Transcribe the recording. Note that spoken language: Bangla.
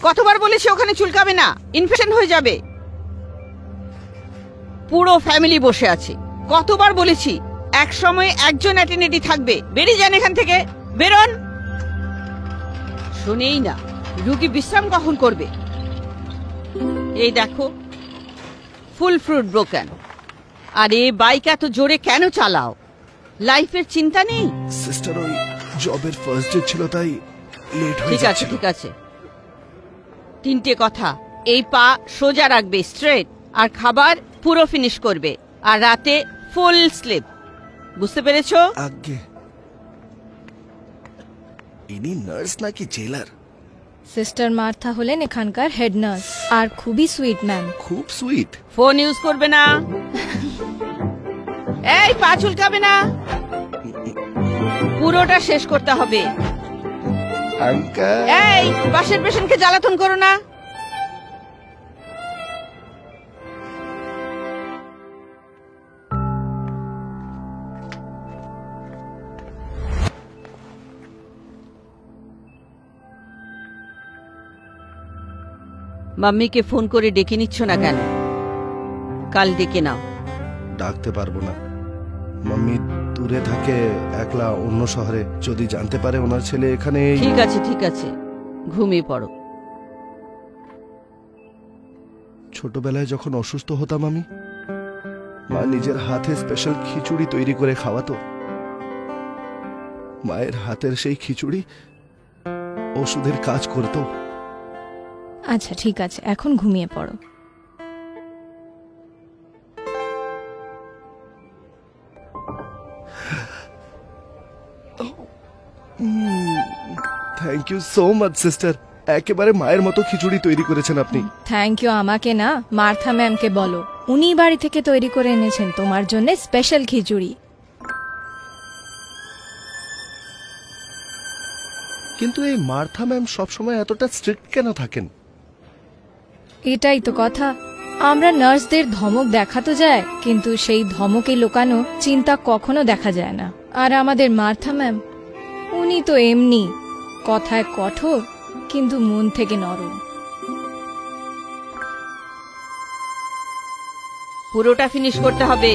কতবার বলেছি ওখানে চুলকাবে না, ইনফেকশন হয়ে যাবে। পুরো ফ্যামিলি বসে আছে, কতবার বলেছি এক সময় একজন অ্যাটেন্ডেন্টই থাকবে। বেরিয়ে যান এখান থেকে, বেরোন। শুনেই না, রুগী বিশ্রাম কখন করবে? এই দেখো, ফুল ফ্রুট ব্রোকেন। আরে বাইক এত জোরে কেন চালাও? লাইফের চিন্তা নেই? সিস্টার, ওই জবের ফার্স্ট ডে ছিল তাই লেট হয়ে ঠিক আছে যাচ্ছিল। ঠিক আছে, তিনটে কথা। এই পা সোজা রাখবে, স্ট্রেট, আর খাবার পুরো ফিনিশ করবে, আর রাতে ফুল স্লিপ। বুঝতে পেরেছো? আগে ইনি নার্স নাকি জেলার? সিস্টার মার্থা হলেন এখানকার হেড নার্স আর খুবই সুইট ম্যাম। খুব সুইট। ফোন ইউজ করবে না। এই পা চুলকাবে না, পুরোটা শেষ করতে হবে। আঙ্কেল, এই পাশের পেশেন্টকে জ্বালাতন করো না। মাম্মিকে ফোন করে ডেকে নিচ্ছ না কেন? কাল ডেকে নাও। ডাকতে পারবো না, মাম্মি দূরে থাকে একলা অন্য শহরে। যদি জানতে পারে ওনার ছেলে এখানে। ঠিক আছে ঠিক আছে, ঘুমিয়ে পড়ো। ছোটবেলায় যখন অসুস্থ হতাম আমি, মা নিজের হাতে স্পেশাল খিচুড়ি তৈরি করে খাওয়াতো। মায়ের হাতের সেই খিচুড়ি ওষুধের কাজ করতো। আচ্ছা ঠিক আছে, এখন ঘুমিয়ে পড়ো। Thank you so much sister, একেবারে মায়ের মতো খিচুড়ি তৈরি করেছেন আপনি। থ্যাংক ইউ আমাকে না, মার্থা ম্যামকে বলো। উনি বাড়ি থেকে তৈরি করে এনেছেন তোমার জন্য স্পেশাল খিচুড়ি। কিন্তু এই মার্থা ম্যাম সবসময় এতটা স্ট্রিক্ট কেন থাকেন? এটাই তো কথা, আমরা নার্সদের ধমক দেখা তো যায়, কিন্তু সেই ধমকে লুকানো চিন্তা কখনো দেখা যায় না। আর আমাদের মার্থা ম্যাম, উনি তো এমনি কথায় কঠোর কিন্তু মন থেকে নরম। পুরোটা ফিনিশ করতে হবে।